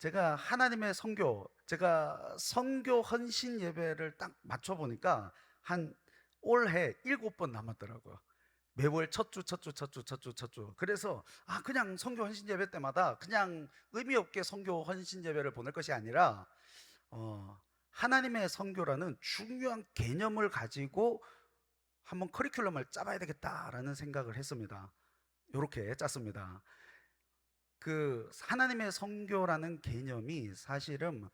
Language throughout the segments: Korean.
제가 하나님의 제가 선교 헌신 예배를 딱 맞춰 보니까 한 올해 7번 남았더라고요. 매월 첫 주, 첫 주, 첫 주, 첫 주, 첫 주. 그래서 그냥 선교 헌신 예배 때마다 그냥 의미 없게 선교 헌신 예배를 보낼 것이 아니라 하나님의 선교라는 중요한 개념을 가지고 한번 커리큘럼을 짜봐야 되겠다라는 생각을 했습니다. 이렇게 짰습니다. 그 하나님의 선교라는 개념이 사실은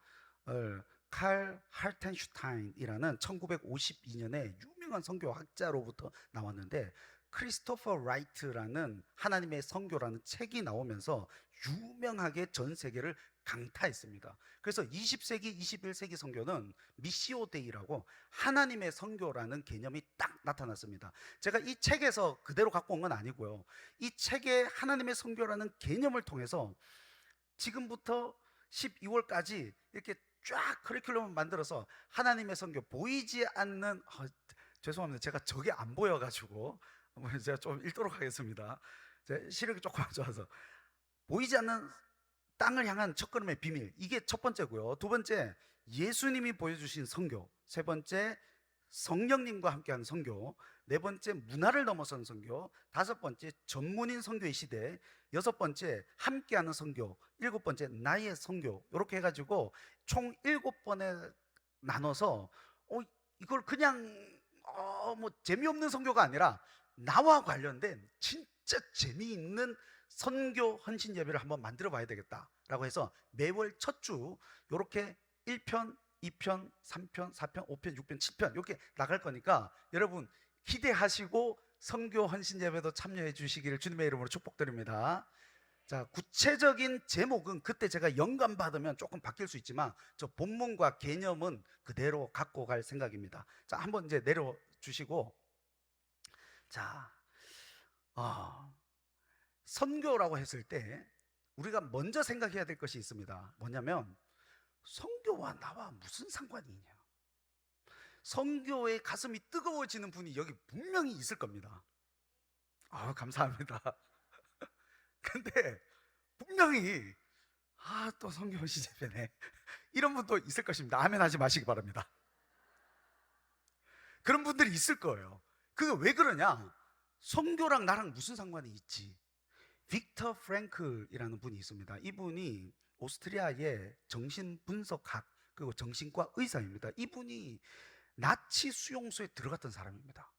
칼 할텐슈타인이라는 1952년에 유명한 선교학자로부터 나왔는데, 크리스토퍼 라이트라는 하나님의 선교라는 책이 나오면서 유명하게 전 세계를 강타했습니다. 그래서 20세기, 21세기 선교는 미시오 데이라고 하나님의 선교라는 개념이 딱 나타났습니다. 제가 이 책에서 그대로 갖고 온 건 아니고요. 이 책에 하나님의 선교라는 개념을 통해서 지금부터 12월까지 이렇게 쫙 커리큘럼을 만들어서 하나님의 선교, 보이지 않는 죄송합니다. 제가 저게 안 보여가지고 제가 좀 읽도록 하겠습니다. 제 시력이 조금 안 좋아서. 보이지 않는 땅을 향한 첫걸음의 비밀, 이게 첫 번째고요. 두 번째, 예수님이 보여주신 선교. 세 번째, 성령님과 함께하는 선교. 네 번째, 문화를 넘어선 선교. 다섯 번째, 전문인 선교의 시대. 여섯 번째, 함께하는 선교. 일곱 번째, 나의 선교. 이렇게 해가지고 총 7번에 나눠서 이걸 그냥 뭐 재미없는 선교가 아니라 나와 관련된 진짜 재미있는 선교 헌신 예배를 한번 만들어 봐야 되겠다라고 해서 매월 첫 주 이렇게 1편, 2편, 3편, 4편, 5편, 6편, 7편 이렇게 나갈 거니까 여러분 기대하시고 선교 헌신 예배도 참여해 주시기를 주님의 이름으로 축복드립니다. 자, 구체적인 제목은 그때 제가 영감 받으면 조금 바뀔 수 있지만 저 본문과 개념은 그대로 갖고 갈 생각입니다. 자, 한번 이제 내려 주시고, 자, 선교라고 했을 때 우리가 먼저 생각해야 될 것이 있습니다. 뭐냐면 선교와 나와 무슨 상관이 있냐? 선교에 가슴이 뜨거워지는 분이 여기 분명히 있을 겁니다. 감사합니다. 근데 분명히 또 선교 시제배네 이런 분도 있을 것입니다. 아멘 하지 마시기 바랍니다. 그런 분들이 있을 거예요. 그게 왜 그러냐? 선교랑 나랑 무슨 상관이 있지? 빅터 프랭클이라는 분이 있습니다. 이분이 오스트리아의 정신분석학 그리고 정신과 의사입니다. 이분이 나치 수용소에 들어갔던 사람입니다.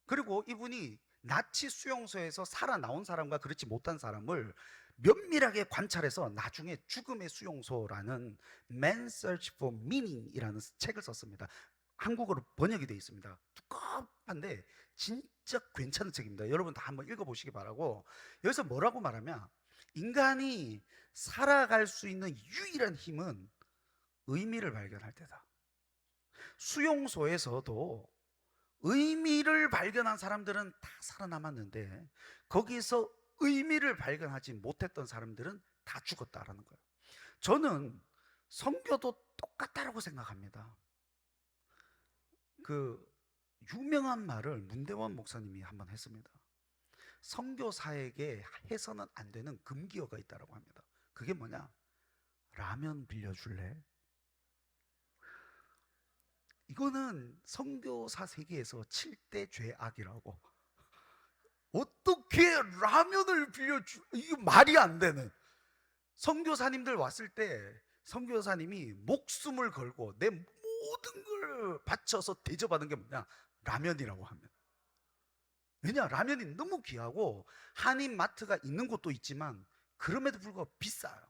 그리고 이분이 나치 수용소에서 살아나온 사람과 그렇지 못한 사람을 면밀하게 관찰해서 나중에 죽음의 수용소라는 Man Search for Meaning이라는 책을 썼습니다. 한국어로 번역이 되어 있습니다. 두껍한데 진짜 괜찮은 책입니다. 여러분 다 한번 읽어보시기 바라고, 여기서 뭐라고 말하면 인간이 살아갈 수 있는 유일한 힘은 의미를 발견할 때다. 수용소에서도 의미를 발견한 사람들은 다 살아남았는데 거기서 의미를 발견하지 못했던 사람들은 다 죽었다라는 거예요. 저는 선교도 똑같다라고 생각합니다. 그 유명한 말을 문대원 목사님이 한번 했습니다. 선교사에게 해서는 안 되는 금기어가 있다고 합니다. 그게 뭐냐? 라면 빌려줄래? 이거는 선교사 세계에서 7대 죄악이라고. 어떻게 라면을 이게 말이 안 되는. 선교사님들 왔을 때 선교사님이 목숨을 걸고 내 모든 걸 바쳐서 대접하는 게 뭐냐? 라면이라고 하면. 왜냐? 라면이 너무 귀하고 한인 마트가 있는 곳도 있지만 그럼에도 불구하고 비싸요.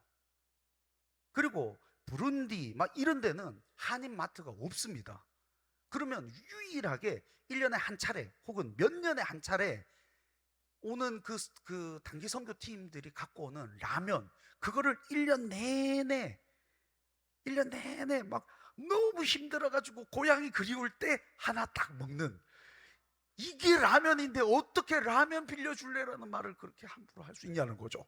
그리고 부룬디 막 이런 데는 한인 마트가 없습니다. 그러면 유일하게 1년에 한 차례 혹은 몇 년에 한 차례 오는 그 단기 선교팀들이 갖고 오는 라면, 그거를 1년 내내 막 너무 힘들어가지고 고향이 그리울 때 하나 딱 먹는, 이게 라면인데 어떻게 라면 빌려줄래라는 말을 그렇게 함부로 할 수 있냐는 거죠.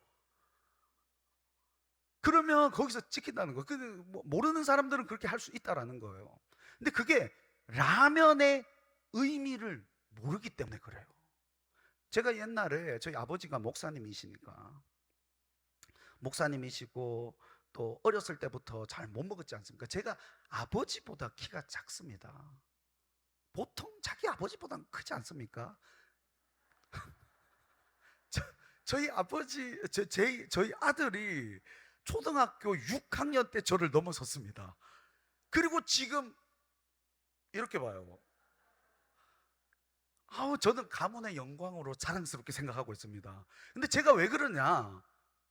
그러면 거기서 찍힌다는 거예요. 모르는 사람들은 그렇게 할 수 있다라는 거예요. 근데 그게 라면의 의미를 모르기 때문에 그래요. 제가 옛날에 저희 아버지가 목사님이시니까, 목사님이시고 또 어렸을 때부터 잘 못 먹었지 않습니까? 제가 아버지보다 키가 작습니다. 보통 자기 아버지보다는 크지 않습니까? 저희 아버지, 저희 아들이 초등학교 6학년 때 저를 넘어섰습니다. 그리고 지금 이렇게 봐요. 저는 가문의 영광으로 자랑스럽게 생각하고 있습니다. 근데 제가 왜 그러냐?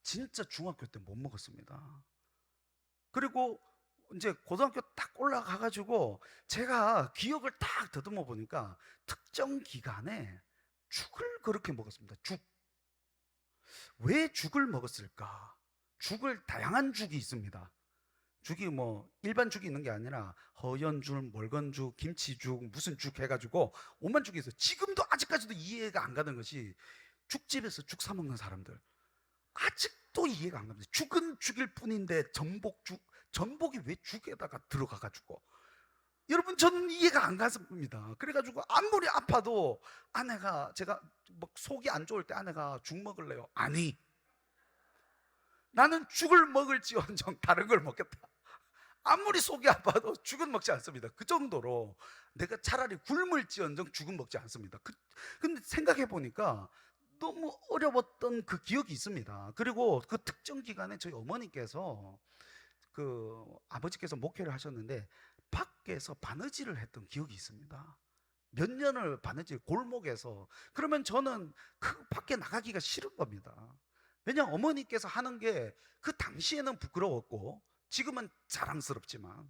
진짜 중학교 때 못 먹었습니다. 그리고 이제 고등학교 딱 올라가가지고 제가 기억을 딱 더듬어 보니까 특정 기간에 죽을 그렇게 먹었습니다. 죽. 왜 죽을 먹었을까? 죽을, 다양한 죽이 있습니다. 죽이 뭐 일반 죽이 있는 게 아니라 허연죽, 멀건죽, 김치죽, 무슨 죽 해가지고 온갖 죽이 있어요. 지금도 아직까지도 이해가 안 가는 것이 죽집에서 죽 사 먹는 사람들 아직도 이해가 안 갑니다. 죽은 죽일 뿐인데 전복죽, 전복이 왜 죽에다가 들어가가지고, 여러분 저는 이해가 안 갔습니다. 그래가지고 아무리 아파도 아내가, 제가 뭐 속이 안 좋을 때 아내가 죽 먹을래요? 아니, 나는 죽을 먹을지언정 다른 걸 먹겠다. 아무리 속이 아파도 죽은 먹지 않습니다. 그 정도로 내가 차라리 굶을지언정 죽은 먹지 않습니다. 근데 생각해 보니까 너무 어려웠던 그 기억이 있습니다. 그리고 그 특정 기간에 저희 어머니께서, 그 아버지께서 목회를 하셨는데 밖에서 바느질을 했던 기억이 있습니다. 몇 년을 바느질, 골목에서. 그러면 저는 그 밖에 나가기가 싫은 겁니다. 왜냐하면 어머니께서 하는 게 그 당시에는 부끄러웠고 지금은 자랑스럽지만,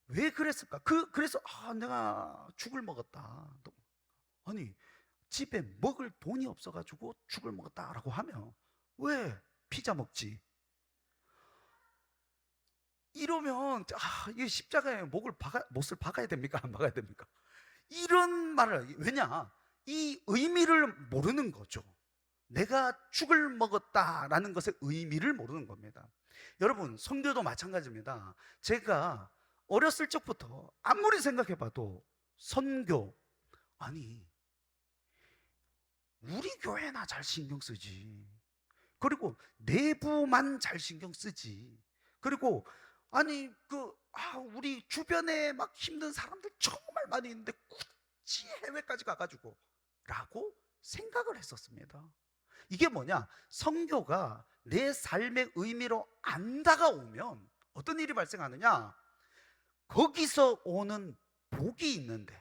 왜 그랬을까? 그래서 내가 죽을 먹었다. 아니, 집에 먹을 돈이 없어가지고 죽을 먹었다라고 하면 왜 피자 먹지? 이러면 이 십자가에 못을 박아야 됩니까? 안 박아야 됩니까? 이런 말을, 왜냐? 이 의미를 모르는 거죠. 내가 죽을 먹었다라는 것의 의미를 모르는 겁니다. 여러분, 선교도 마찬가지입니다. 제가 어렸을 적부터 아무리 생각해봐도 선교, 아니, 우리 교회나 잘 신경 쓰지. 그리고 내부만 잘 신경 쓰지. 그리고 아니 우리 주변에 막 힘든 사람들 정말 많이 있는데 굳이 해외까지 가가지고 라고 생각을 했었습니다. 이게 뭐냐? 선교가 내 삶의 의미로 안 다가오면 어떤 일이 발생하느냐? 거기서 오는 복이 있는데,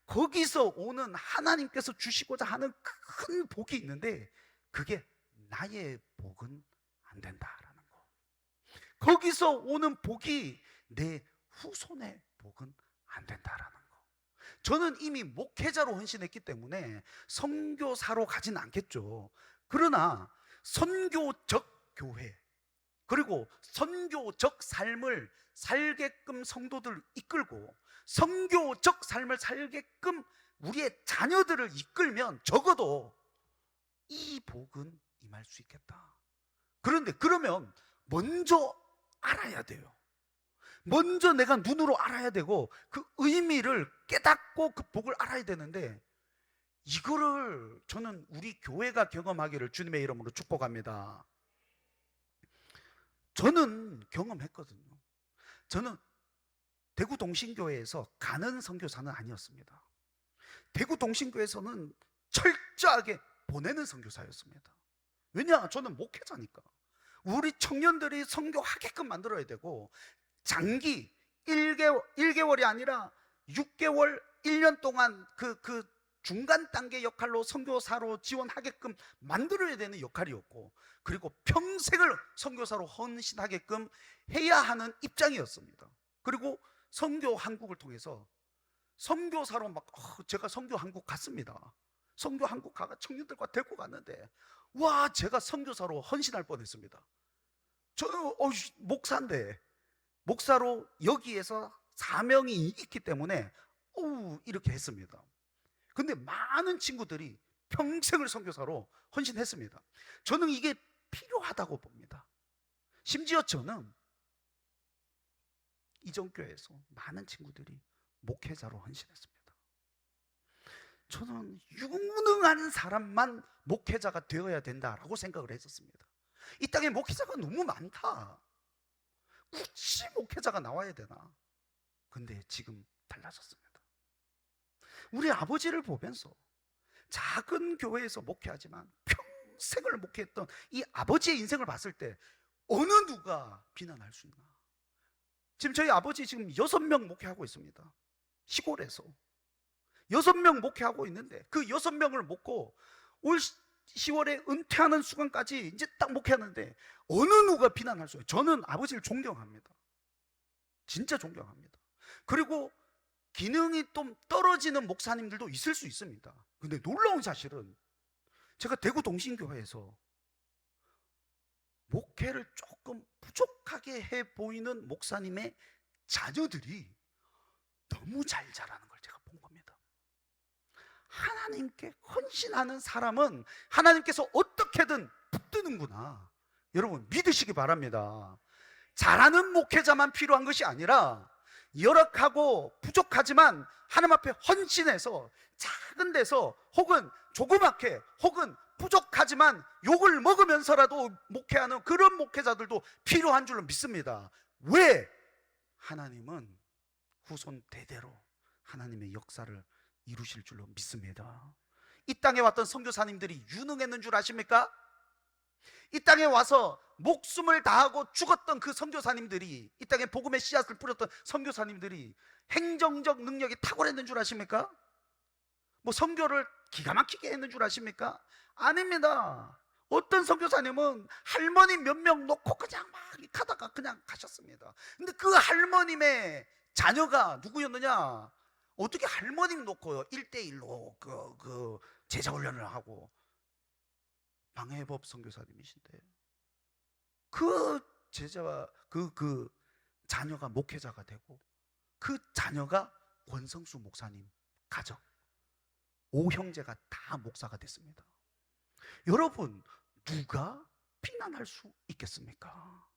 거기서 오는 하나님께서 주시고자 하는 큰 복이 있는데 그게 나의 복은 안 된다라는 거. 거기서 오는 복이 내 후손의 복은 안 된다라는 거. 저는 이미 목회자로 헌신했기 때문에 선교사로 가진 않겠죠. 그러나 선교적 교회, 그리고 선교적 삶을 살게끔 성도들을 이끌고 선교적 삶을 살게끔 우리의 자녀들을 이끌면 적어도 이 복은 임할 수 있겠다. 그런데 그러면 먼저 알아야 돼요. 먼저 내가 눈으로 알아야 되고 그 의미를 깨닫고 그 복을 알아야 되는데, 이거를 저는 우리 교회가 경험하기를 주님의 이름으로 축복합니다. 저는 경험했거든요. 저는 대구 동신교회에서 가는 선교사는 아니었습니다. 대구 동신교회에서는 철저하게 보내는 선교사였습니다. 왜냐? 저는 목회자니까. 우리 청년들이 선교하게끔 만들어야 되고, 장기 1개월이 아니라 6개월, 1년 동안 그 중간 단계 역할로 선교사로 지원하게끔 만들어야 되는 역할이었고, 그리고 평생을 선교사로 헌신하게끔 해야 하는 입장이었습니다. 그리고 선교 한국을 통해서 선교사로 제가 선교 한국 갔습니다. 선교 한국 가가 청년들과 데리고 갔는데, 와, 제가 선교사로 헌신할 뻔했습니다. 저는 목사인데, 목사로 여기에서 사명이 있기 때문에 이렇게 했습니다. 근데 많은 친구들이 평생을 선교사로 헌신했습니다. 저는 이게 필요하다고 봅니다. 심지어 저는 이전교회에서 많은 친구들이 목회자로 헌신했습니다. 저는 유능한 사람만 목회자가 되어야 된다라고 생각을 했었습니다. 이 땅에 목회자가 너무 많다. 굳이 목회자가 나와야 되나? 근데 지금 달라졌습니다. 우리 아버지를 보면서 작은 교회에서 목회하지만 평생을 목회했던 이 아버지의 인생을 봤을 때 어느 누가 비난할 수 있나? 지금 저희 아버지 지금 6명 목회하고 있습니다. 시골에서 6명 목회하고 있는데 그 6명을 먹고 올 10월에 은퇴하는 순간까지 이제 딱 목회하는데 어느 누가 비난할 수 있어요? 저는 아버지를 존경합니다. 진짜 존경합니다. 그리고 기능이 좀 떨어지는 목사님들도 있을 수 있습니다. 근데 놀라운 사실은 제가 대구 동신교회에서 목회를 조금 부족하게 해 보이는 목사님의 자녀들이 너무 잘 자라는 걸 제가 본 겁니다. 하나님께 헌신하는 사람은 하나님께서 어떻게든 붙드는구나. 여러분 믿으시기 바랍니다. 잘하는 목회자만 필요한 것이 아니라 열악하고 부족하지만 하나님 앞에 헌신해서 작은 데서 혹은 조그맣게 혹은 부족하지만 욕을 먹으면서라도 목회하는 그런 목회자들도 필요한 줄로 믿습니다. 왜? 하나님은 후손 대대로 하나님의 역사를 이루실 줄로 믿습니다. 이 땅에 왔던 선교사님들이 유능했는 줄 아십니까? 이 땅에 와서 목숨을 다하고 죽었던 그 선교사님들이, 이 땅에 복음의 씨앗을 뿌렸던 선교사님들이 행정적 능력이 탁월했는 줄 아십니까? 뭐 선교를 기가 막히게 했는 줄 아십니까? 아닙니다. 어떤 선교사님은 할머니 몇 명 놓고 그냥 막 가다가 그냥 가셨습니다. 근데 그 할머님의 자녀가 누구였느냐? 어떻게 할머님 놓고 1대1로 그 제자 훈련을 하고, 방해법 선교사님이신데 그 제자와 그 자녀가 목회자가 되고 그 자녀가 권성수 목사님 가정 5형제가 다 목사가 됐습니다. 여러분 누가 비난할 수 있겠습니까?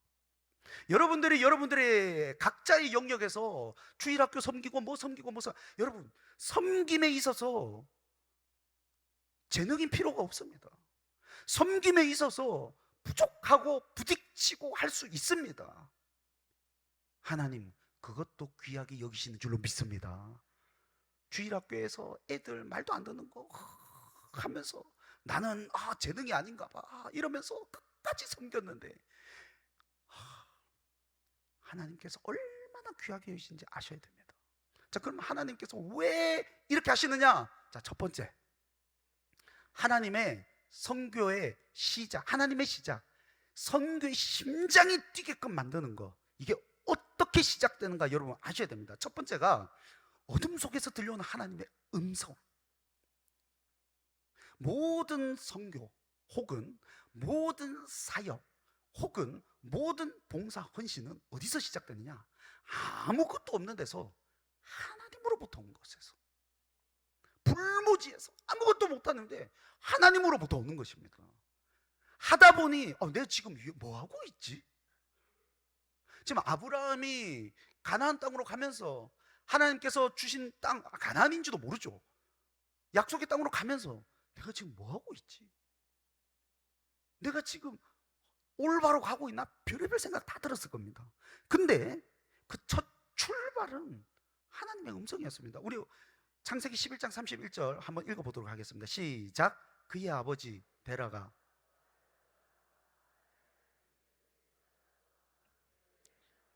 여러분들이 여러분들의 각자의 영역에서 주일학교 섬기고 뭐 섬기고 뭐 여러분 섬김에 있어서 재능이 필요가 없습니다. 섬김에 있어서 부족하고 부딪히고 할 수 있습니다. 하나님 그것도 귀하게 여기시는 줄로 믿습니다. 주일학교에서 애들 말도 안 듣는 거 하면서 나는 재능이 아닌가 봐 이러면서 끝까지 섬겼는데 하나님께서 얼마나 귀하게 여기시는지 아셔야 됩니다. 자, 그럼 하나님께서 왜 이렇게 하시느냐? 자, 첫 번째, 하나님의 선교의 시작, 하나님의 시작, 선교의 심장이 뛰게끔 만드는 거, 이게 어떻게 시작되는가 여러분 아셔야 됩니다. 첫 번째가 어둠 속에서 들려오는 하나님의 음성. 모든 선교 혹은 모든 사역 혹은 모든 봉사 헌신은 어디서 시작되느냐? 아무것도 없는 데서 하나님으로부터 온 것에서, 불모지에서 아무것도 못하는데 하나님으로부터 오는 것입니다. 하다 보니 내가 지금 뭐하고 있지? 지금 아브라함이 가나안 땅으로 가면서 하나님께서 주신 땅, 가나안인지도 모르죠. 약속의 땅으로 가면서 내가 지금 뭐하고 있지? 내가 지금 올바로 가고 있나? 별의별 생각 다 들었을 겁니다. 근데 그 첫 출발은 하나님의 음성이었습니다. 우리 창세기 11장 31절 한번 읽어보도록 하겠습니다. 시작. 그의 아버지 데라가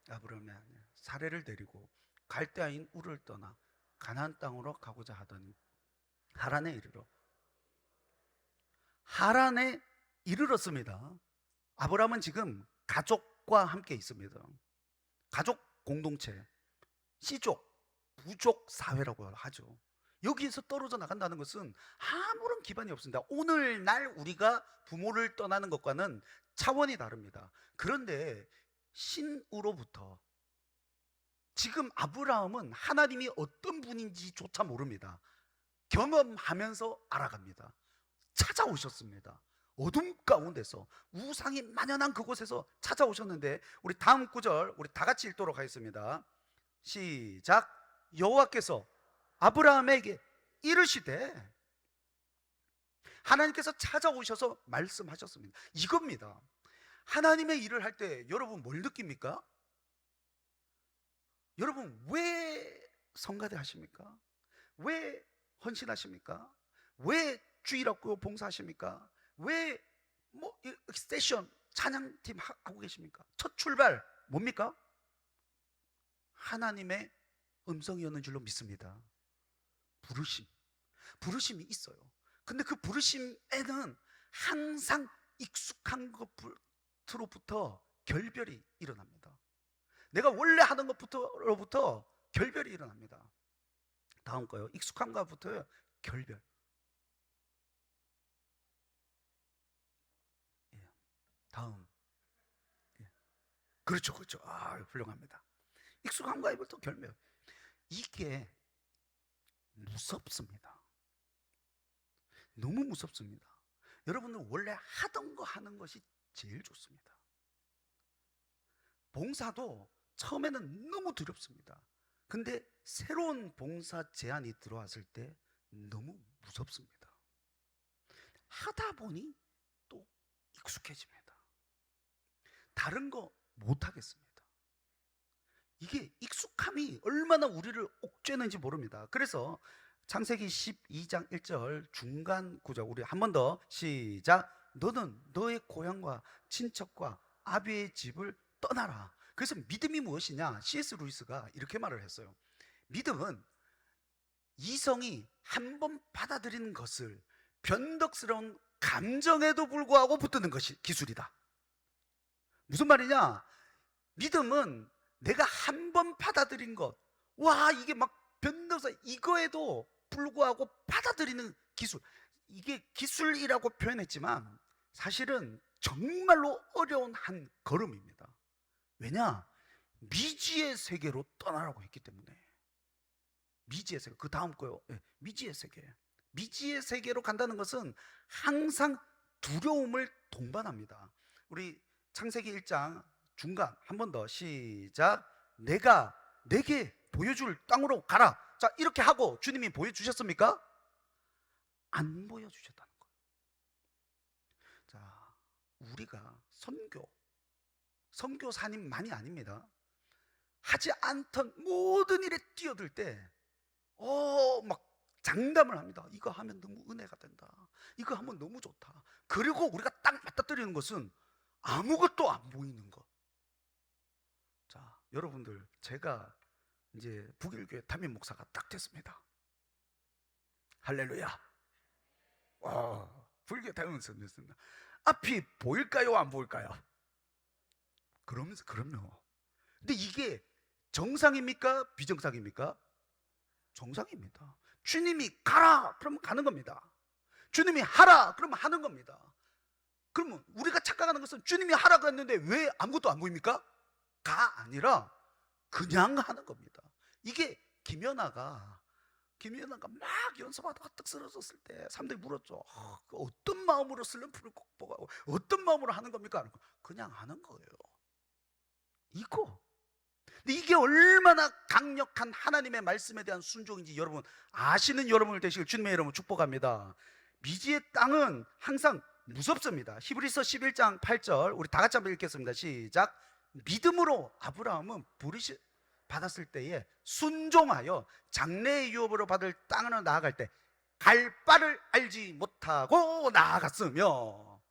아브라함의 사례를 데리고 갈대아인 우를 떠나 가나안 땅으로 가고자 하더니 하란에 이르렀습니다. 아브라함은 지금 가족과 함께 있습니다. 가족 공동체, 씨족, 부족 사회라고 하죠. 여기에서 떨어져 나간다는 것은 아무런 기반이 없습니다. 오늘날 우리가 부모를 떠나는 것과는 차원이 다릅니다. 그런데 신으로부터, 지금 아브라함은 하나님이 어떤 분인지조차 모릅니다. 경험하면서 알아갑니다. 찾아오셨습니다. 어둠 가운데서 우상이 만연한 그곳에서 찾아오셨는데, 우리 다음 구절 우리 다 같이 읽도록 하겠습니다. 시작. 여호와께서 아브라함에게 이르시되, 하나님께서 찾아오셔서 말씀하셨습니다. 이겁니다. 하나님의 일을 할 때 여러분 뭘 느낍니까? 여러분 왜 성가대 하십니까? 왜 헌신하십니까? 왜 주일학교 봉사하십니까? 왜 세션 찬양팀 하고 계십니까? 첫 출발 뭡니까? 하나님의 음성이었는 줄로 믿습니다. 부르심이 있어요. 근데 그 부르심에는 항상 익숙한 것으로부터 결별이 일어납니다. 내가 원래 하던 것부터 결별이 일어납니다. 다음 거요. 익숙함과부터 결별. 예. 다음. 예. 그렇죠. 훌륭합니다. 익숙함과부터 결별. 이게 무섭습니다. 너무 무섭습니다. 여러분은 원래 하던 거 하는 것이 제일 좋습니다. 봉사도 처음에는 너무 두렵습니다. 근데 새로운 봉사 제안이 들어왔을 때 너무 무섭습니다. 하다 보니 또 익숙해집니다. 다른 거 못하겠습니다. 이게 익숙함이 얼마나 우리를 옥죄는지 모릅니다. 그래서 창세기 12장 1절 중간 구절, 우리 한 번 더 시작. 너는 너의 고향과 친척과 아비의 집을 떠나라. 그래서 믿음이 무엇이냐? C.S. 루이스가 이렇게 말을 했어요. 믿음은 이성이 한 번 받아들이는 것을 변덕스러운 감정에도 불구하고 붙드는 것이 기술이다. 무슨 말이냐? 믿음은 내가 한 번 받아들인 것, 와 이게 막 변덕스러워, 이거에도 불구하고 받아들이는 기술. 이게 기술이라고 표현했지만 사실은 정말로 어려운 한 걸음입니다. 왜냐? 미지의 세계로 떠나라고 했기 때문에. 미지의 세계. 그 다음 거요. 네, 미지의 세계. 미지의 세계로 간다는 것은 항상 두려움을 동반합니다. 우리 창세기 1장 중간 한 번 더 시작. 내가 내게 보여줄 땅으로 가라. 자, 이렇게 하고 주님이 보여주셨습니까? 안 보여주셨다는 거예요. 자, 우리가 선교사님만이 아닙니다. 하지 않던 모든 일에 뛰어들 때 막 장담을 합니다. 이거 하면 너무 은혜가 된다. 이거 하면 너무 좋다. 그리고 우리가 딱 맞닥뜨리는 것은 아무것도 안 보이는 것. 자, 여러분들, 제가 이제 북일교회 담임 목사가 딱 됐습니다. 할렐루야. 북일교회 담임 목사가 됐습니다. 앞이 보일까요? 안 보일까요? 그럼요. 근데 이게 정상입니까? 비정상입니까? 정상입니다. 주님이 가라 그러면 가는 겁니다. 주님이 하라 그러면 하는 겁니다. 그러면 우리가 착각하는 것은 주님이 하라고 했는데 왜 아무것도 안 보입니까? 가 아니라 그냥 하는 겁니다. 이게 김연아가 막 연습하다가 딱 쓰러졌을 때 사람들이 물었죠. 어떤 마음으로 슬럼프를 극복하고 어떤 마음으로 하는 겁니까? 그냥 하는 거예요. 근데 이게 얼마나 강력한 하나님의 말씀에 대한 순종인지 여러분 아시는 여러분을 되시길 주님의 이름으로 축복합니다. 미지의 땅은 항상 무섭습니다. 히브리서 11장 8절 우리 다 같이 한번 읽겠습니다. 시작. 믿음으로 아브라함은 부르심 받았을 때에 순종하여 장래의 유업으로 받을 땅으로 나아갈 때 갈 바를 알지 못하고 나아갔으며,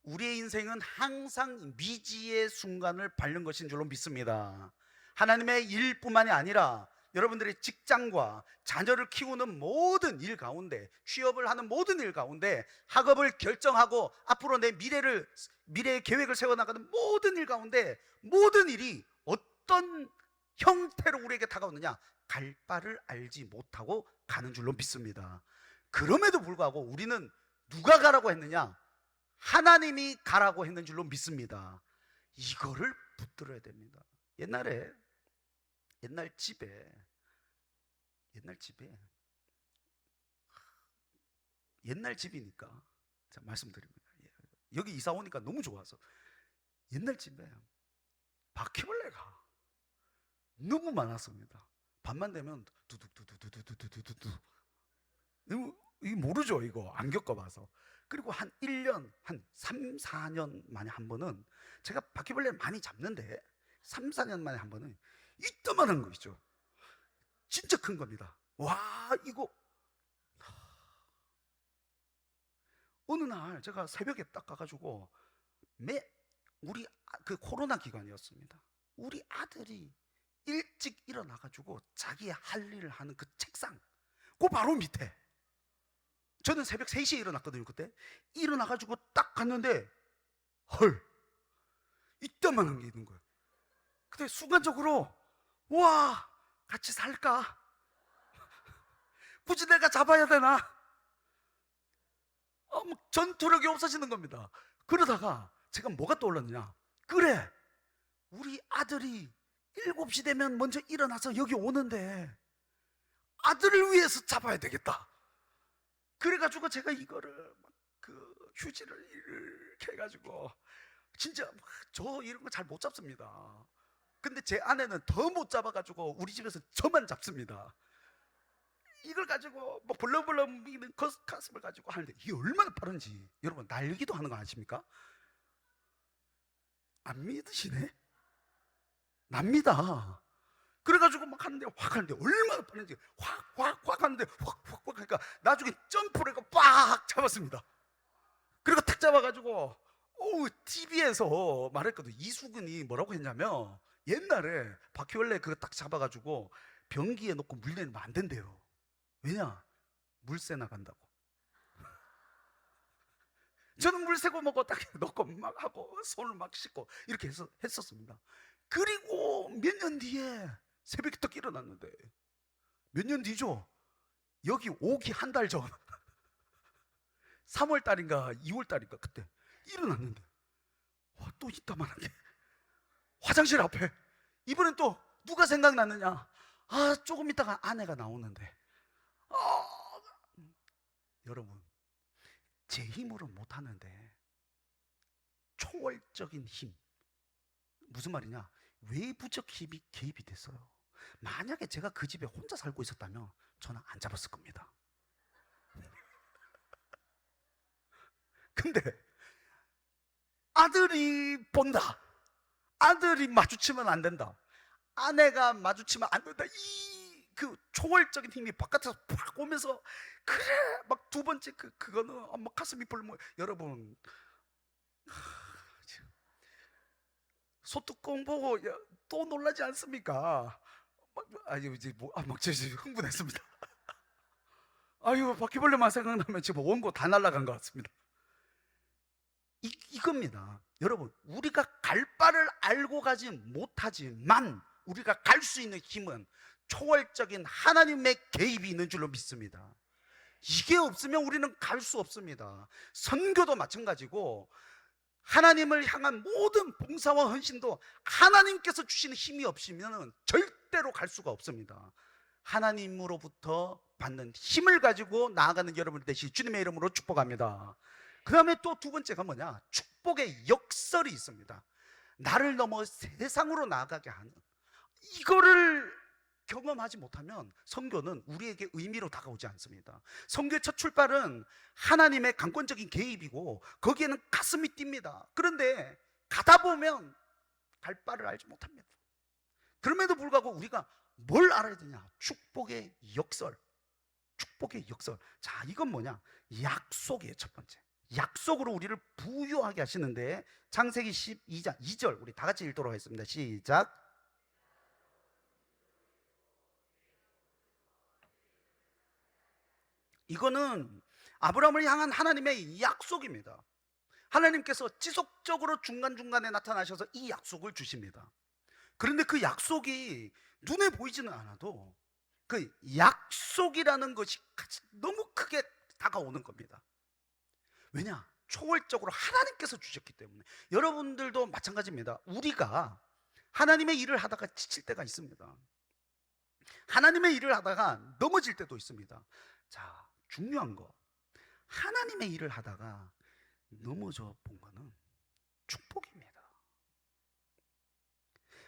우리의 인생은 항상 미지의 순간을 밟는 것인 줄로 믿습니다. 하나님의 일뿐만이 아니라 여러분들의 직장과 자녀를 키우는 모든 일 가운데, 취업을 하는 모든 일 가운데, 학업을 결정하고 앞으로 내 미래의 계획을 세워나가는 모든 일 가운데 모든 일이 어떤 형태로 우리에게 다가오느냐? 갈 바를 알지 못하고 가는 줄로 믿습니다. 그럼에도 불구하고 우리는 누가 가라고 했느냐? 하나님이 가라고 했는 줄로 믿습니다. 이거를 붙들어야 됩니다. 옛날 집에 옛날 집이니까 자, 말씀드립니다. 여기 이사 오니까 너무 좋아서 옛날 집에 바퀴벌레가 너무 많았습니다. 밤만 되면 두둑두둑두둑두둑두둑 이거 모르죠. 이거 안 겪어봐서. 그리고 한 1년, 한 3, 4년 만에 한 번은 제가 바퀴벌레를 많이 잡는데 3, 4년 만에 한 번은 이따만한 거 있죠. 진짜 큰 겁니다. 와, 이거 어느 날 제가 새벽에 딱 가가지고 매 우리 그 코로나 기간이었습니다. 우리 아들이 일찍 일어나가지고 자기 할 일을 하는 그 책상 그 바로 밑에, 저는 새벽 3시에 일어났거든요. 그때 일어나가지고 딱 갔는데 헐, 이따만한 게 있는 거예요. 근데 순간적으로 와, 같이 살까? 굳이 내가 잡아야 되나? 전투력이 없어지는 겁니다. 그러다가 제가 뭐가 떠올랐냐, 그래, 우리 아들이 7시 되면 먼저 일어나서 여기 오는데 아들을 위해서 잡아야 되겠다. 그래가지고 제가 이거를 그 휴지를 이렇게 해가지고, 진짜 저 이런 거 잘 못 잡습니다. 근데 제 아내는 더 못 잡아가지고 우리 집에서 저만 잡습니다. 이걸 가지고 뭐 벌렁벌렁 미는 가슴을 가지고 하는데 이게 얼마나 빠른지 여러분 날기도 하는 거 아십니까? 안 믿으시네? 납니다. 그래가지고 막 하는데 확 하는데 얼마나 빠른지 확 하는데 확 하니까 나중에 점프를 해서 빡 잡았습니다. 그리고 탁 잡아가지고 TV에서 말했거든. 이수근이 뭐라고 했냐면 옛날에 바퀴벌레 그거 딱 잡아가지고 변기에 넣고 물 내면 안 된대요. 왜냐? 물새 나간다고. 저는 물 새고 먹고 딱 넣고 막 하고 손을 막 씻고 이렇게 했었습니다. 그리고 몇 년 뒤에 새벽에 딱 일어났는데, 몇 년 뒤죠? 여기 오기 한 달 전 3월 달인가 2월 달인가 그때 일어났는데 와, 또 이따만한 게 화장실 앞에. 이번엔 또 누가 생각났느냐, 조금 있다가 아내가 나오는데, 여러분 제 힘으로 못하는데 초월적인 힘, 무슨 말이냐, 외부적 힘이 개입이 됐어요. 만약에 제가 그 집에 혼자 살고 있었다면 저는 안 잡았을 겁니다. 근데 아들이 본다, 아들이 마주치면 안 된다, 아내가 마주치면 안 된다, 이 그 초월적인 힘이 바깥에서 팍 오면서, 그래 막 두 번째 그거는 막 가슴이 벌렁. 여러분 소뚜껑 보고 또 놀라지 않습니까? 이제 흥분했습니다. 바퀴벌레만 생각나면 지금 원고 다 날아간 것 같습니다. 이겁니다. 여러분, 우리가 갈 바를 알고 가지 못하지만 우리가 갈 수 있는 힘은 초월적인 하나님의 개입이 있는 줄로 믿습니다. 이게 없으면 우리는 갈 수 없습니다. 선교도 마찬가지고 하나님을 향한 모든 봉사와 헌신도 하나님께서 주시는 힘이 없으면 절대로 갈 수가 없습니다. 하나님으로부터 받는 힘을 가지고 나아가는 여러분 되시 주님의 이름으로 축복합니다. 그 다음에 또 두 번째가 뭐냐, 축복의 역설이 있습니다. 나를 넘어 세상으로 나아가게 하는, 이거를 경험하지 못하면 선교는 우리에게 의미로 다가오지 않습니다. 선교의 첫 출발은 하나님의 강권적인 개입이고 거기에는 가슴이 뜁니다. 그런데 가다 보면 갈 바를 알지 못합니다. 그럼에도 불구하고 우리가 뭘 알아야 되냐, 축복의 역설. 축복의 역설. 자, 이건 뭐냐, 약속이에요. 첫 번째, 약속으로 우리를 부유하게 하시는데, 창세기 12장 2절 우리 다 같이 읽도록 하겠습니다. 시작. 이거는 아브라함을 향한 하나님의 약속입니다. 하나님께서 지속적으로 중간중간에 나타나셔서 이 약속을 주십니다. 그런데 그 약속이 눈에 보이지는 않아도 그 약속이라는 것이 너무 크게 다가오는 겁니다. 왜냐? 초월적으로 하나님께서 주셨기 때문에. 여러분들도 마찬가지입니다. 우리가 하나님의 일을 하다가 지칠 때가 있습니다. 하나님의 일을 하다가 넘어질 때도 있습니다. 자, 중요한 거, 하나님의 일을 하다가 넘어져 본 거는 축복입니다.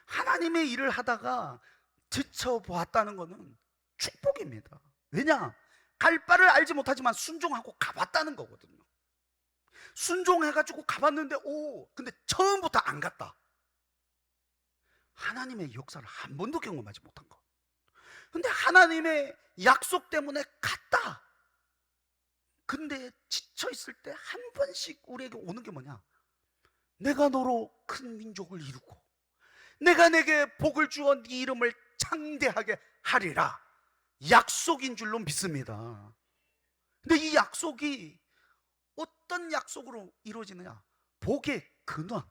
하나님의 일을 하다가 지쳐보았다는 거는 축복입니다. 왜냐? 갈 바를 알지 못하지만 순종하고 가봤다는 거거든요. 순종해가지고 가봤는데 근데 처음부터 안 갔다. 하나님의 역사를 한 번도 경험하지 못한 거. 근데 하나님의 약속 때문에 갔다. 근데 지쳐있을 때 한 번씩 우리에게 오는 게 뭐냐? 내가 너로 큰 민족을 이루고 내가 내게 복을 주어 네 이름을 창대하게 하리라. 약속인 줄로 믿습니다. 근데 이 약속이 어떤 약속으로 이루어지느냐? 복의 근원.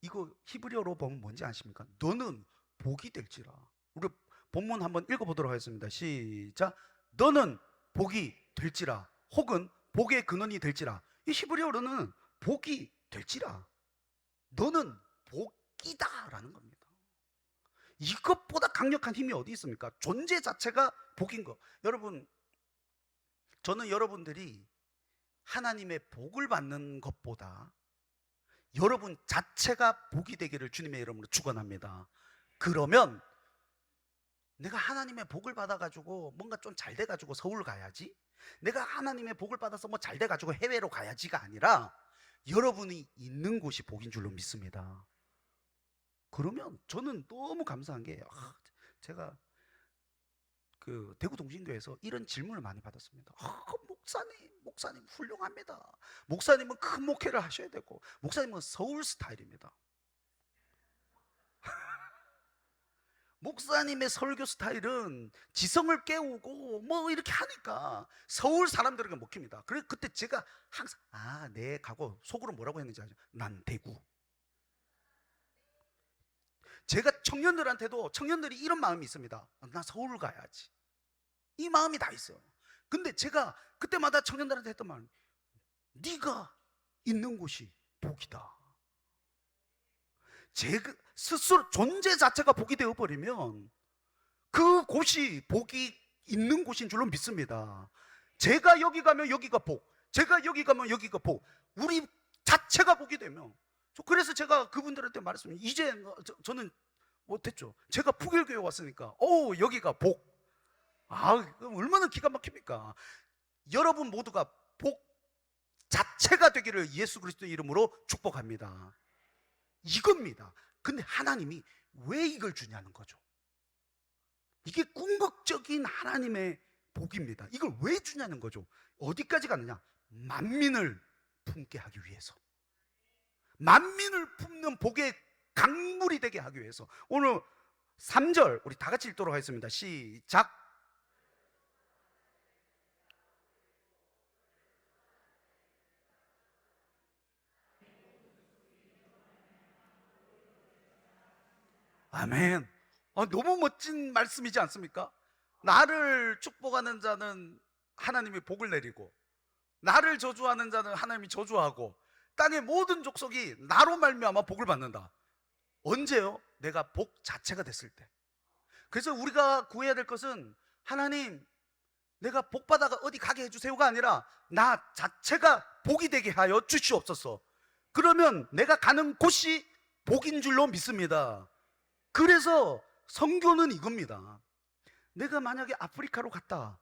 이거 히브리어로 보면 뭔지 아십니까? 너는 복이 될지라. 우리 본문 한번 읽어보도록 하겠습니다. 시작. 너는 복이 될지라, 혹은 복의 근원이 될지라. 이 히브리어로는 복이 될지라, 너는 복이다 라는 겁니다. 이것보다 강력한 힘이 어디 있습니까? 존재 자체가 복인 거. 여러분, 저는 여러분들이 하나님의 복을 받는 것보다 여러분 자체가 복이 되기를 주님의 이름으로 축원합니다. 그러면 내가 하나님의 복을 받아가지고 뭔가 좀 잘 돼가지고 서울 가야지, 내가 하나님의 복을 받아서 뭐 잘 돼가지고 해외로 가야지가 아니라 여러분이 있는 곳이 복인 줄로 믿습니다. 그러면 저는 너무 감사한 게, 제가 그 대구 동신교회에서 이런 질문을 많이 받았습니다. 목사님 훌륭합니다. 목사님은 큰 목회를 하셔야 되고, 목사님은 서울 스타일입니다. 목사님의 설교 스타일은 지성을 깨우고 뭐 이렇게 하니까 서울 사람들에게 먹힙니다. 그래, 그때 제가 항상 네 가고 속으로 뭐라고 했는지 아죠? 난 대구. 제가 청년들이 이런 마음이 있습니다. 나 서울 가야지. 이 마음이 다 있어요. 근데 제가 그때마다 청년들한테 했던 말, 네가 있는 곳이 복이다. 제가 스스로 존재 자체가 복이 되어버리면 그 곳이 복이 있는 곳인 줄로 믿습니다. 제가 여기 가면 여기가 복, 제가 여기 가면 여기가 복, 우리 자체가 복이 되면, 그래서 제가 그분들한테 말했습니다. 이제 저는 못했죠. 제가 북일교회 왔으니까 여기가 복. 얼마나 기가 막힙니까? 여러분 모두가 복 자체가 되기를 예수 그리스도 이름으로 축복합니다. 이겁니다. 근데 하나님이 왜 이걸 주냐는 거죠. 이게 궁극적인 하나님의 복입니다. 이걸 왜 주냐는 거죠. 어디까지 가느냐? 만민을 품게 하기 위해서, 만민을 품는 복의 강물이 되게 하기 위해서. 오늘 3절 우리 다 같이 읽도록 하겠습니다. 시작. 아멘. 너무 멋진 말씀이지 않습니까? 나를 축복하는 자는 하나님이 복을 내리고, 나를 저주하는 자는 하나님이 저주하고, 땅의 모든 족속이 나로 말미암아 복을 받는다. 언제요? 내가 복 자체가 됐을 때. 그래서 우리가 구해야 될 것은, 하나님 내가 복 받아가 어디 가게 해주세요가 아니라 나 자체가 복이 되게 하여 주시옵소서. 그러면 내가 가는 곳이 복인 줄로 믿습니다. 그래서 선교는 이겁니다. 내가 만약에 아프리카로 갔다,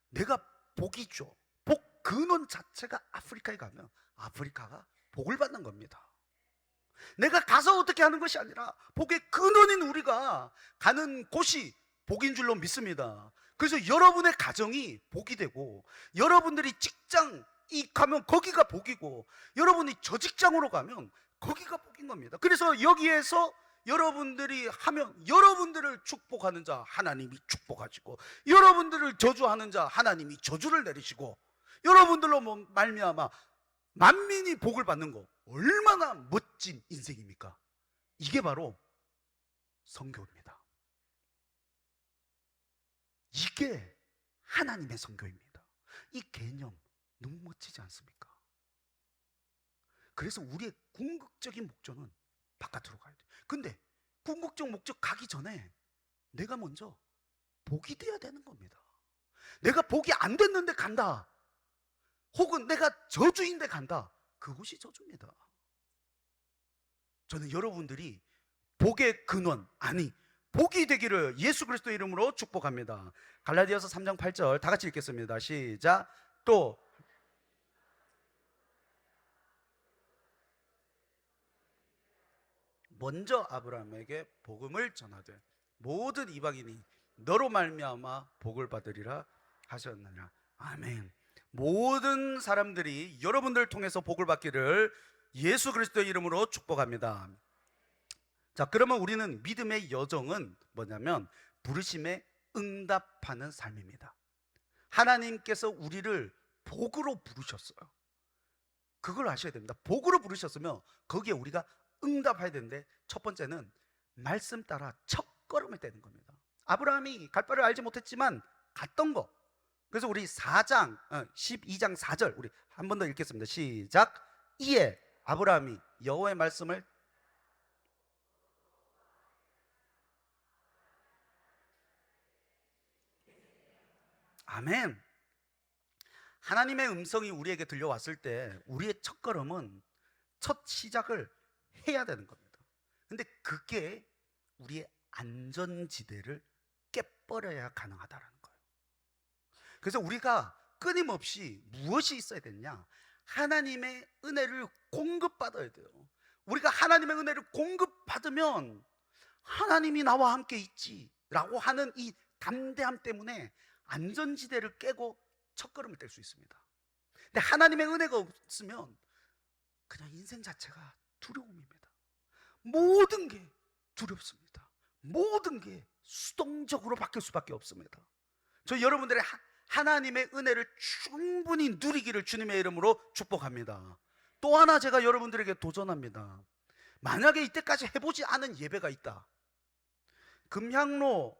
내가 복이죠. 복 근원 자체가 아프리카에 가면 아프리카가 복을 받는 겁니다. 내가 가서 어떻게 하는 것이 아니라 복의 근원인 우리가 가는 곳이 복인 줄로 믿습니다. 그래서 여러분의 가정이 복이 되고, 여러분들이 직장 이익하면 거기가 복이고, 여러분이 저 직장으로 가면 거기가 복인 겁니다. 그래서 여기에서 여러분들이 하면, 여러분들을 축복하는 자 하나님이 축복하시고, 여러분들을 저주하는 자 하나님이 저주를 내리시고, 여러분들로 말미암아 만민이 복을 받는 거, 얼마나 멋진 인생입니까? 이게 바로 선교입니다. 이게 하나님의 선교입니다. 이 개념 너무 멋지지 않습니까? 그래서 우리의 궁극적인 목적은 바깥으로 가야 돼. 근데 궁극적 목적 가기 전에 내가 먼저 복이 돼야 되는 겁니다. 내가 복이 안 됐는데 간다, 혹은 내가 저주인데 간다, 그것이 저주입니다. 저는 여러분들이 복의 근원, 아니 복이 되기를 예수 그리스도 이름으로 축복합니다. 갈라디아서 3장 8절 다 같이 읽겠습니다. 시작. 또 먼저 아브라함에게 복음을 전하되 모든 이방인이 너로 말미암아 복을 받으리라 하셨느니라. 아멘. 모든 사람들이 여러분들을 통해서 복을 받기를 예수 그리스도의 이름으로 축복합니다. 자, 그러면 우리는 믿음의 여정은 뭐냐면 부르심에 응답하는 삶입니다. 하나님께서 우리를 복으로 부르셨어요. 그걸 아셔야 됩니다. 복으로 부르셨으면 거기에 우리가 응답해야 되는데, 첫 번째는 말씀 따라 첫걸음을 떼는 겁니다. 아브라함이 갈 바를 알지 못했지만 갔던 거. 그래서 우리 12장 4절 우리 한 번 더 읽겠습니다. 시작. 이에 아브라함이 여호와의 말씀을 아멘. 하나님의 음성이 우리에게 들려왔을 때 우리의 첫걸음은 첫 시작을 해야 되는 겁니다. 근데 그게 우리의 안전지대를 깨버려야 가능하다는 거예요. 그래서 우리가 끊임없이 무엇이 있어야 되느냐? 하나님의 은혜를 공급받아야 돼요. 우리가 하나님의 은혜를 공급받으면 하나님이 나와 함께 있지라고 하는 이 담대함 때문에 안전지대를 깨고 첫걸음을 뗄 수 있습니다. 근데 하나님의 은혜가 없으면 그냥 인생 자체가 두려움입니다. 모든 게 두렵습니다. 모든 게 수동적으로 바뀔 수밖에 없습니다. 저 여러분들의 하나님의 은혜를 충분히 누리기를 주님의 이름으로 축복합니다. 또 하나 제가 여러분들에게 도전합니다. 만약에 이때까지 해보지 않은 예배가 있다. 금향로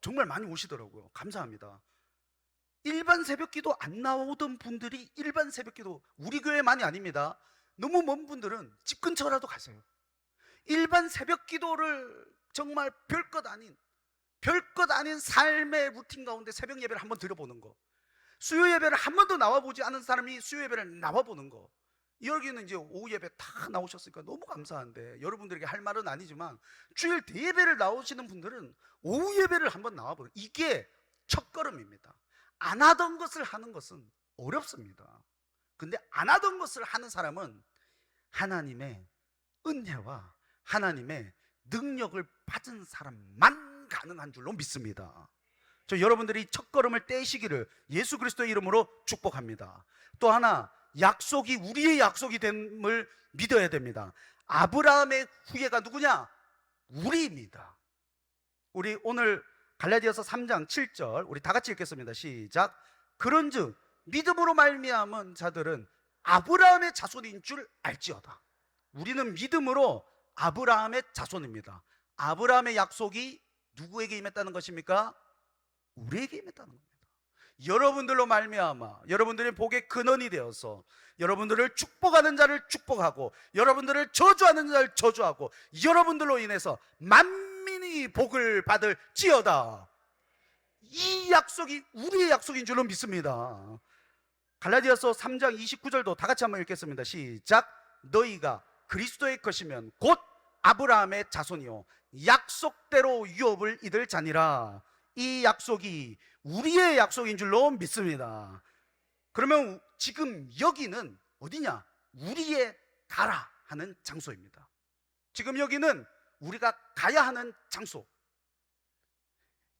정말 많이 오시더라고요. 감사합니다. 일반 새벽기도 안 나오던 분들이 일반 새벽기도, 우리 교회만이 아닙니다. 너무 먼 분들은 집 근처라도 가세요. 일반 새벽기도를 정말 별것 아닌 삶의 루틴 가운데 새벽 예배를 한번 드려보는 거, 수요 예배를 한 번도 나와보지 않은 사람이 수요 예배를 나와보는 거. 여기는 이제 오후 예배 다 나오셨으니까 너무 감사한데, 여러분들에게 할 말은 아니지만 주일 대예배를 나오시는 분들은 오후 예배를 한번 나와보는, 이게 첫걸음입니다. 안 하던 것을 하는 것은 어렵습니다. 근데 안 하던 것을 하는 사람은 하나님의 은혜와 하나님의 능력을 받은 사람만 가능한 줄로 믿습니다. 저 여러분들이 첫걸음을 떼시기를 예수 그리스도의 이름으로 축복합니다. 또 하나, 약속이 우리의 약속이 됨을 믿어야 됩니다. 아브라함의 후예가 누구냐? 우리입니다. 우리 오늘 갈라디아서 3장 7절 우리 다 같이 읽겠습니다. 시작. 그런즉 믿음으로 말미암은 자들은 아브라함의 자손인 줄 알지어다. 우리는 믿음으로 아브라함의 자손입니다. 아브라함의 약속이 누구에게 임했다는 것입니까? 우리에게 임했다는 겁니다. 여러분들로 말미암아 여러분들의 복의 근원이 되어서 여러분들을 축복하는 자를 축복하고 여러분들을 저주하는 자를 저주하고 여러분들로 인해서 만민이 복을 받을지어다. 이 약속이 우리의 약속인 줄로 믿습니다. 갈라디아서 3장 29절도 다 같이 한번 읽겠습니다. 시작. 너희가 그리스도의 것이면 곧 아브라함의 자손이요 약속대로 유업을 얻을 자니라. 이 약속이 우리의 약속인 줄로 믿습니다. 그러면 지금 여기는 어디냐? 우리의 가라 하는 장소입니다. 지금 여기는 우리가 가야 하는 장소.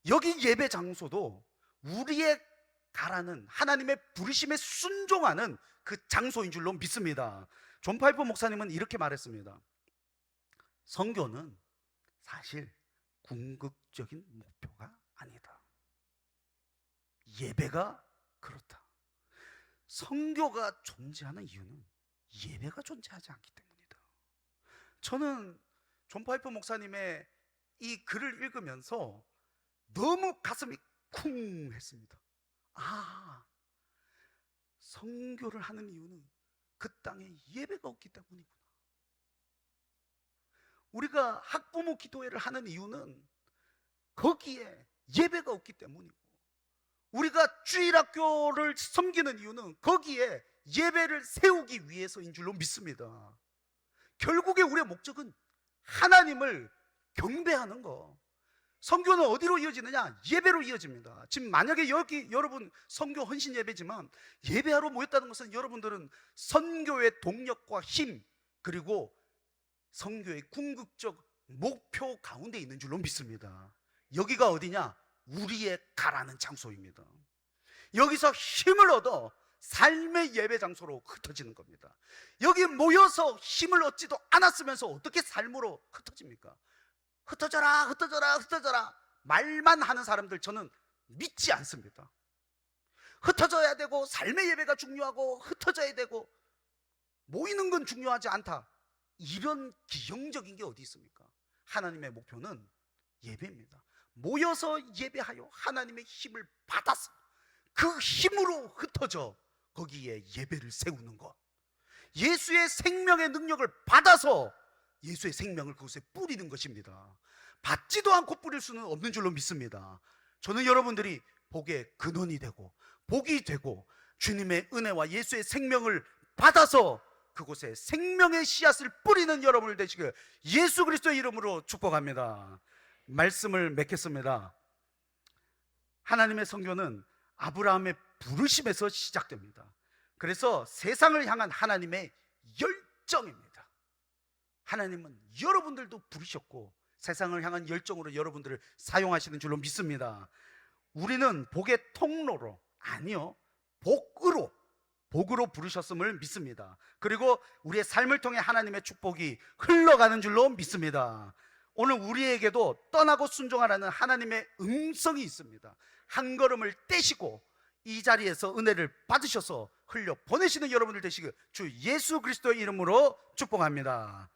여기 예배 장소도 우리의 가라는 하나님의 부르심에 순종하는 그 장소인 줄로 믿습니다. 존 파이프 목사님은 이렇게 말했습니다. 선교는 사실 궁극적인 목표가 아니다. 예배가 그렇다. 선교가 존재하는 이유는 예배가 존재하지 않기 때문이다. 저는 존 파이프 목사님의 이 글을 읽으면서 너무 가슴이 쿵 했습니다. 아, 선교를 하는 이유는 그 땅에 예배가 없기 때문이구나. 우리가 학부모 기도회를 하는 이유는 거기에 예배가 없기 때문이고, 우리가 주일학교를 섬기는 이유는 거기에 예배를 세우기 위해서인 줄로 믿습니다. 결국에 우리의 목적은 하나님을 경배하는 거, 선교는 어디로 이어지느냐? 예배로 이어집니다. 지금 만약에 여기 여러분 선교 헌신 예배지만 예배하러 모였다는 것은 여러분들은 선교의 동력과 힘, 그리고 선교의 궁극적 목표 가운데 있는 줄로 믿습니다. 여기가 어디냐? 우리의 가라는 장소입니다. 여기서 힘을 얻어 삶의 예배 장소로 흩어지는 겁니다. 여기 모여서 힘을 얻지도 않았으면서 어떻게 삶으로 흩어집니까? 흩어져라, 흩어져라, 흩어져라 말만 하는 사람들 저는 믿지 않습니다. 흩어져야 되고 삶의 예배가 중요하고 흩어져야 되고 모이는 건 중요하지 않다, 이런 기형적인 게 어디 있습니까? 하나님의 목표는 예배입니다. 모여서 예배하여 하나님의 힘을 받아서 그 힘으로 흩어져 거기에 예배를 세우는 것, 예수의 생명의 능력을 받아서 예수의 생명을 그곳에 뿌리는 것입니다. 받지도 않고 뿌릴 수는 없는 줄로 믿습니다. 저는 여러분들이 복의 근원이 되고 복이 되고 주님의 은혜와 예수의 생명을 받아서 그곳에 생명의 씨앗을 뿌리는 여러분을 되시길 예수 그리스도의 이름으로 축복합니다. 말씀을 맺겠습니다. 하나님의 선교는 아브라함의 부르심에서 시작됩니다. 그래서 세상을 향한 하나님의 열정입니다. 하나님은 여러분들도 부르셨고 세상을 향한 열정으로 여러분들을 사용하시는 줄로 믿습니다. 우리는 복의 통로로, 아니요, 복으로 부르셨음을 믿습니다. 그리고 우리의 삶을 통해 하나님의 축복이 흘러가는 줄로 믿습니다. 오늘 우리에게도 떠나고 순종하라는 하나님의 음성이 있습니다. 한 걸음을 떼시고 이 자리에서 은혜를 받으셔서 흘려 보내시는 여러분들 되시길 주 예수 그리스도의 이름으로 축복합니다.